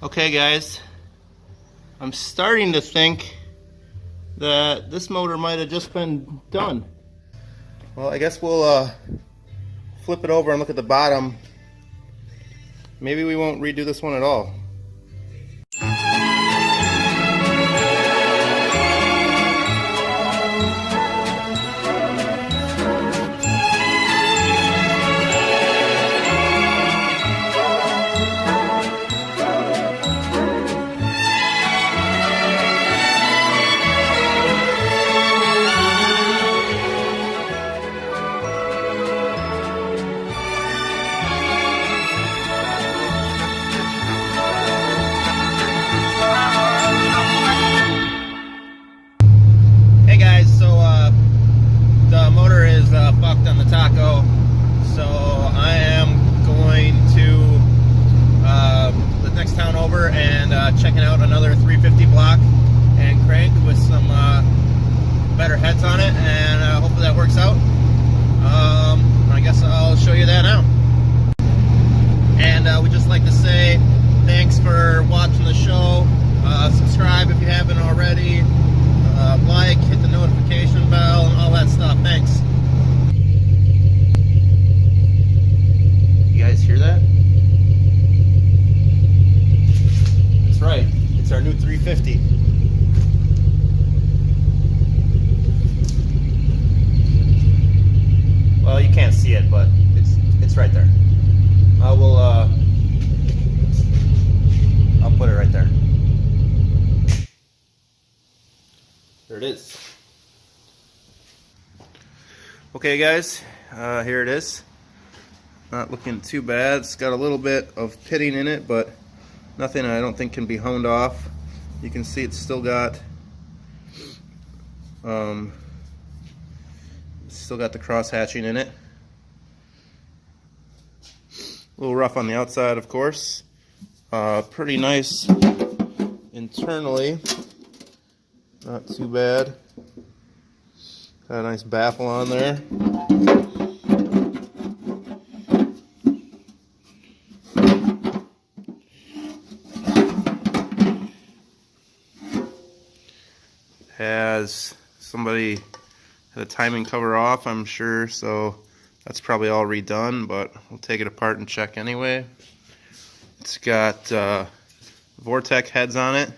Okay guys, I'm starting to think that this motor might have just been done. Well, I guess we'll flip it over and look at the bottom. Maybe we won't redo this one at all. Fucked on the taco, so I am going to the next town over and checking out another 350 block and crank with some better heads on it, and hopefully that works out. I guess I'll show you that now. And we'd just like to say thanks for watching the show. Subscribe if you haven't already. Like, hit the notification bell, and all that stuff. Thanks. You guys hear that? That's right. It's our new 350. Well, you can't see it, but it's right there. I'll put it right there. There it is. Okay, guys. Here it is. Not looking too bad. It's got a little bit of pitting in it, but nothing I don't think can be honed off. You can see it's still got the cross hatching in it. A little rough on the outside, of course. Pretty nice internally. Not too bad. Got a nice baffle on there. Has somebody had a timing cover off, I'm sure, so that's probably all redone, but we'll take it apart and check anyway. It's got Vortec heads on it.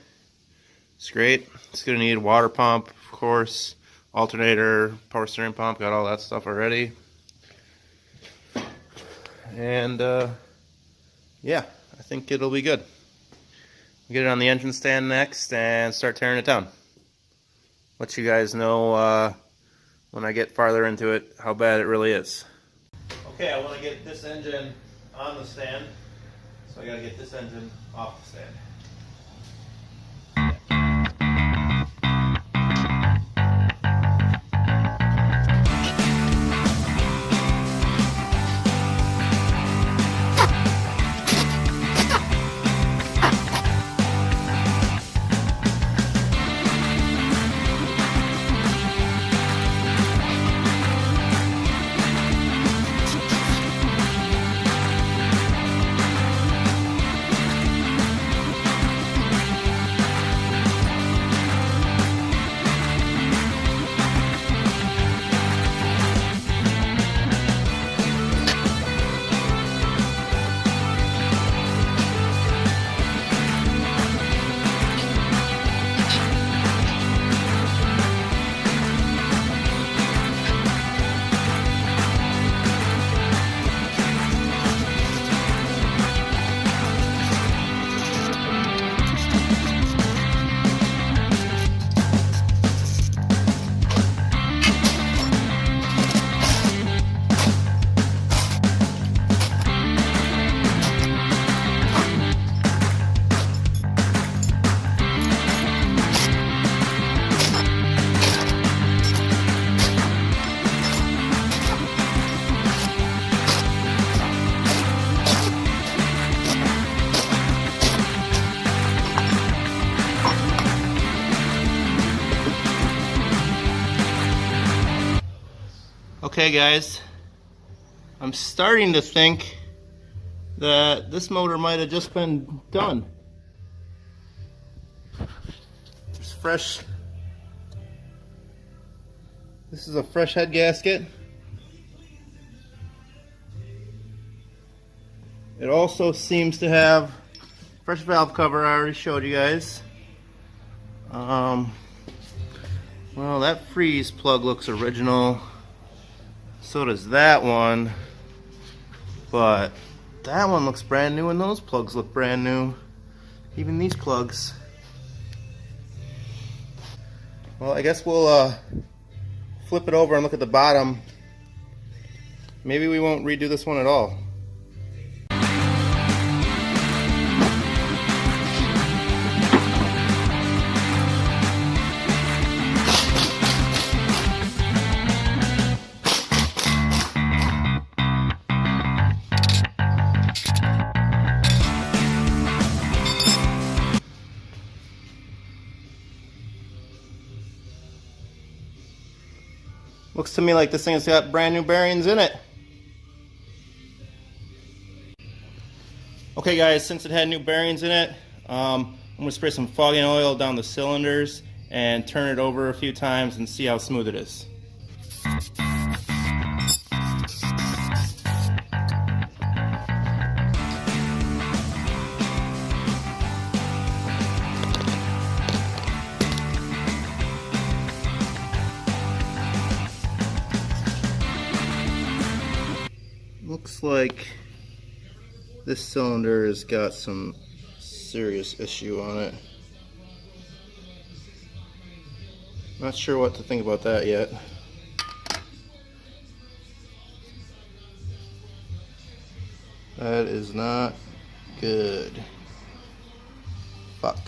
It's great. It's gonna need a water pump, of course, alternator, power steering pump, got all that stuff already. And yeah, I think it'll be good. Get it on the engine stand next and start tearing it down. Let you guys know when I get farther into it how bad it really is. Okay, I want to get this engine on the stand, so I got to get this engine off the stand. Okay guys, I'm starting to think that this motor might have just been done. fresh. This is a fresh head gasket. It also seems to have fresh valve cover. I already showed you guys. Well, that freeze plug looks original. So does that one. But that one looks brand new, and those plugs look brand new. Even these plugs. Well, I guess we'll flip it over and look at the bottom. Maybe we won't redo this one at all. Looks to me like this thing has got brand new bearings in it. Okay guys, since it had new bearings in it, I'm going to spray some fogging oil down the cylinders and turn it over a few times and see how smooth it is. Looks like this cylinder has got some serious issue on it. Not sure what to think about that yet. That is not good. Fuck.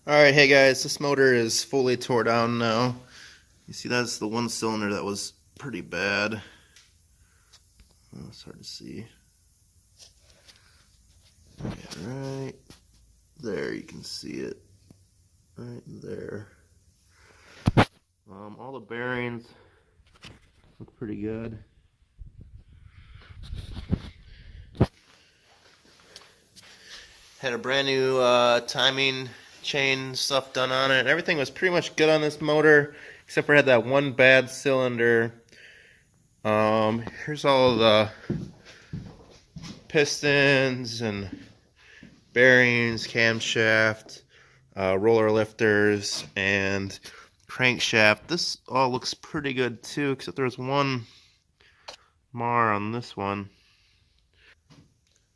Alright, hey guys, this motor is fully tore down now. You see, that's the one cylinder that was pretty bad. Oh, it's hard to see. Okay, right there, you can see it. Right there. All the bearings look pretty good. Had a brand new timing chain stuff done on it. Everything was pretty much good on this motor, except for it had that one bad cylinder. Here's all the pistons and bearings, camshaft, roller lifters, and crankshaft. This all looks pretty good too, except there's one mar on this one.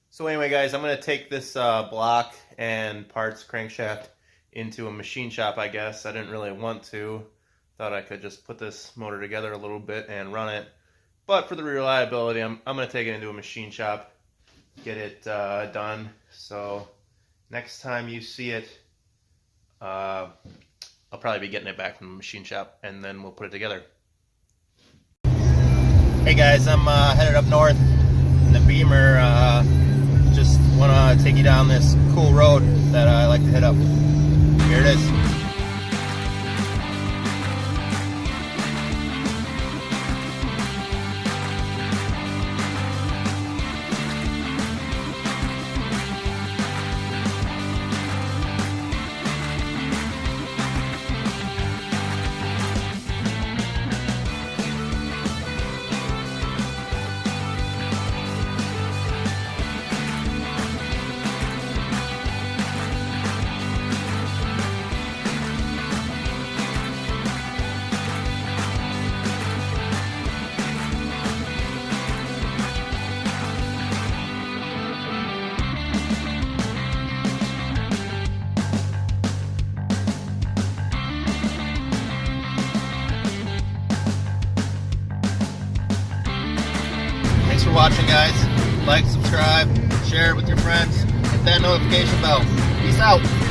So anyway guys, I'm going to take this block and parts crankshaft into a machine shop, I guess. I didn't really want to. Thought I could just put this motor together a little bit and run it. But for the reliability, I'm going to take it into a machine shop, get it done. So next time you see it, I'll probably be getting it back from the machine shop, and then we'll put it together. Hey guys, I'm headed up north in the Beamer. Just want to take you down this cool road that I like to hit up. Here it is. Thanks for watching, guys. Like, subscribe, share it with your friends, hit that notification bell. Peace out.